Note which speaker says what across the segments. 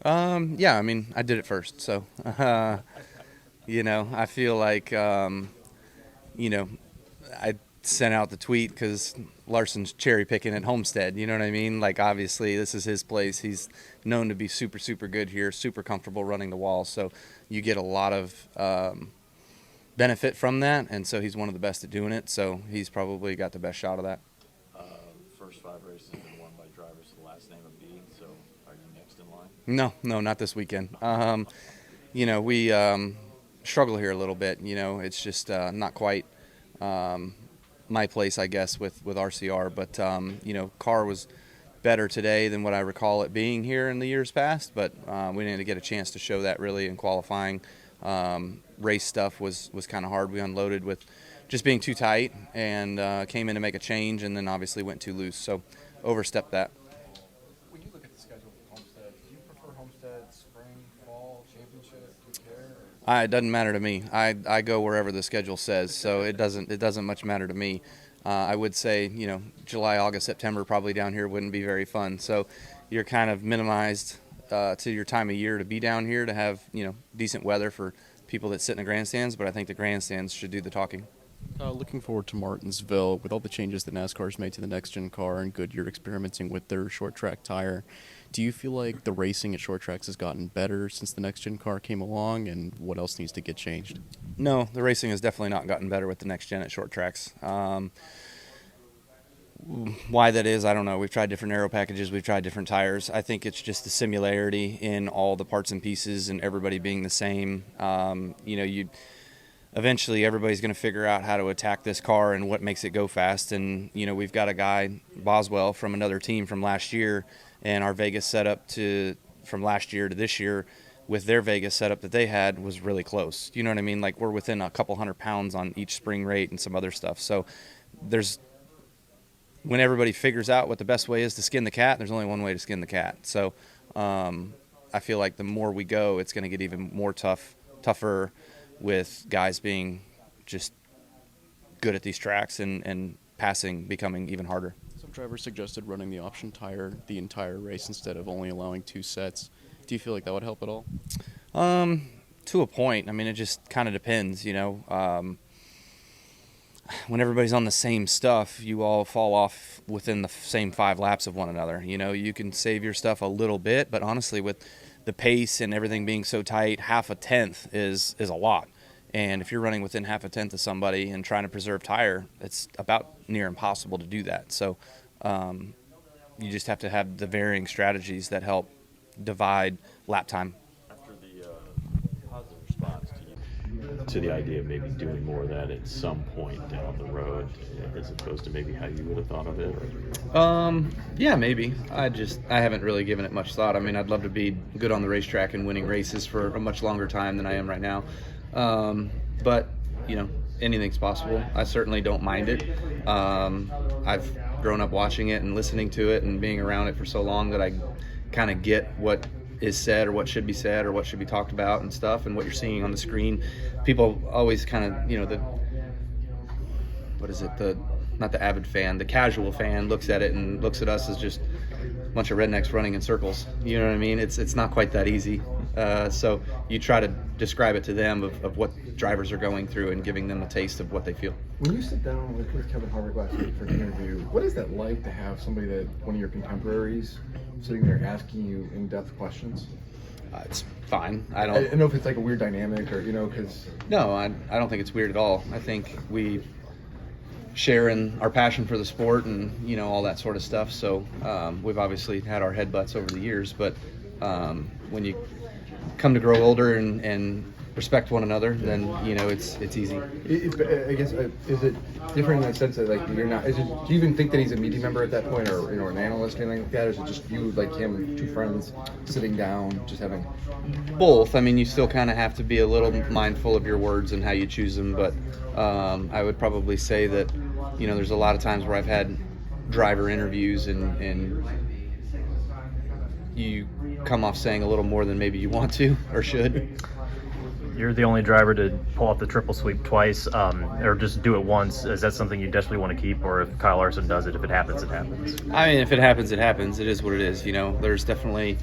Speaker 1: Yeah, I mean, I did it first, so I feel like I sent out the tweet because Larson's cherry picking at Homestead. You know what I mean? Like, obviously, this is his place. He's known to be super, super good here, super comfortable running the wall. So you get a lot of benefit from that. And so he's one of the best at doing it. So he's probably got the best shot of that.
Speaker 2: First 5 races have been won by drivers with the last name of B. So are you next in line?
Speaker 1: No, not this weekend. We struggle here a little bit. It's just not quite my place, I guess, with RCR. But, car was better today than what I recall it being here in the years past. But we didn't get a chance to show that really in qualifying. Race stuff was kind of hard. We unloaded with just being too tight and came in to make a change and then obviously went too loose. So overstepped that.
Speaker 3: When you look at the schedule for Homestead, do you prefer Homestead spring, fall, championship? Do you care?
Speaker 1: It doesn't matter to me. I go wherever the schedule says, so it doesn't much matter to me. I would say, July, August, September probably down here wouldn't be very fun. So you're kind of minimized to your time of year to be down here to have, decent weather for people that sit in the grandstands. But I think the grandstands should do the talking.
Speaker 4: Looking forward to Martinsville with all the changes that NASCAR's made to the next-gen car and Goodyear experimenting with their short-track tire. Do you feel like the racing at short tracks has gotten better since the next-gen car came along, and what else needs to get changed?
Speaker 1: No, the racing has definitely not gotten better with the next-gen at short tracks. Why that is, I don't know. We've tried different aero packages. We've tried different tires. I think it's just the similarity in all the parts and pieces and everybody being the same. Eventually everybody's going to figure out how to attack this car and what makes it go fast. And, we've got a guy, Boswell, from another team from last year, and our Vegas setup from last year to this year with their Vegas setup that they had was really close. You know what I mean? Like, we're within a couple 100 pounds on each spring rate and some other stuff. So when everybody figures out what the best way is to skin the cat, there's only one way to skin the cat. So I feel like the more we go, it's going to get even more tougher with guys being just good at these tracks and passing becoming even harder.
Speaker 4: Some drivers suggested running the option tire the entire race instead of only allowing 2 sets. Do you feel like that would help at all?
Speaker 1: To a point. I mean, it just kind of depends, when everybody's on the same stuff, you all fall off within the same 5 laps of one another. You can save your stuff a little bit, but honestly, with the pace and everything being so tight, half a tenth is a lot. And if you're running within half a tenth of somebody and trying to preserve tire, it's about near impossible to do that. So you just have to have the varying strategies that help divide lap time.
Speaker 2: After the positive response to the idea of maybe doing more of that at some point down the road, as opposed to maybe how you would have thought of it?
Speaker 1: Yeah, maybe. I haven't really given it much thought. I mean, I'd love to be good on the racetrack and winning races for a much longer time than I am right now. But, anything's possible. I certainly don't mind it. I've grown up watching it and listening to it and being around it for so long that I kind of get what is said or what should be said or what should be talked about and stuff, and what you're seeing on the screen. People always kind of, not the avid fan, the casual fan looks at it and looks at us as just a bunch of rednecks running in circles. You know what I mean? It's not quite that easy. So you try to describe it to them of what drivers are going through and giving them a taste of what they feel.
Speaker 3: When you sit down with Kevin Harvick last week for an interview, what is that like to have somebody one of your contemporaries, sitting there asking you in-depth questions?
Speaker 1: It's fine.
Speaker 3: I don't know if it's like a weird dynamic or, because...
Speaker 1: No, I don't think it's weird at all. I think we share in our passion for the sport and, all that sort of stuff. So we've obviously had our headbutts over the years, but when you come to grow older and respect one another, then it's easy.
Speaker 3: I guess is it different in the sense that you're not? Do you even think that he's a media member at that point, or an analyst or anything like that? Or is it just you, like him, 2 friends sitting down, just having?
Speaker 1: Both. I mean, you still kind of have to be a little mindful of your words and how you choose them, but I would probably say that there's a lot of times where I've had driver interviews and you come off saying a little more than maybe you want to or should.
Speaker 5: You're the only driver to pull off the triple sweep twice, or just do it once. Is that something you definitely want to keep, or if Kyle Larson does it, if it happens, it happens?
Speaker 1: I mean, if it happens, it happens. It is what it is. There's definitely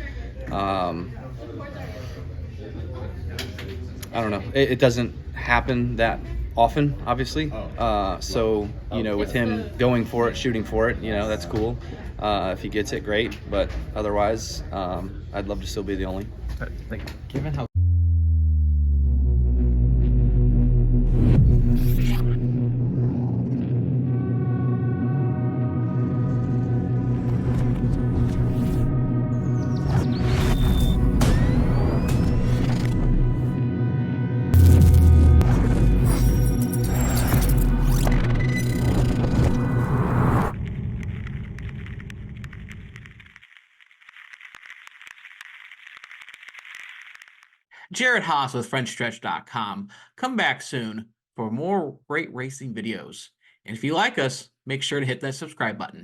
Speaker 1: I don't know. It doesn't happen that often, obviously. So, with him going for it, shooting for it, that's cool. If he gets it, great. But otherwise, I'd love to still be the only.
Speaker 5: All right, thank you.
Speaker 3: Given how
Speaker 6: Jared Haas with Frontstrtech.com. Come back soon for more great racing videos. And if you like us, make sure to hit that subscribe button.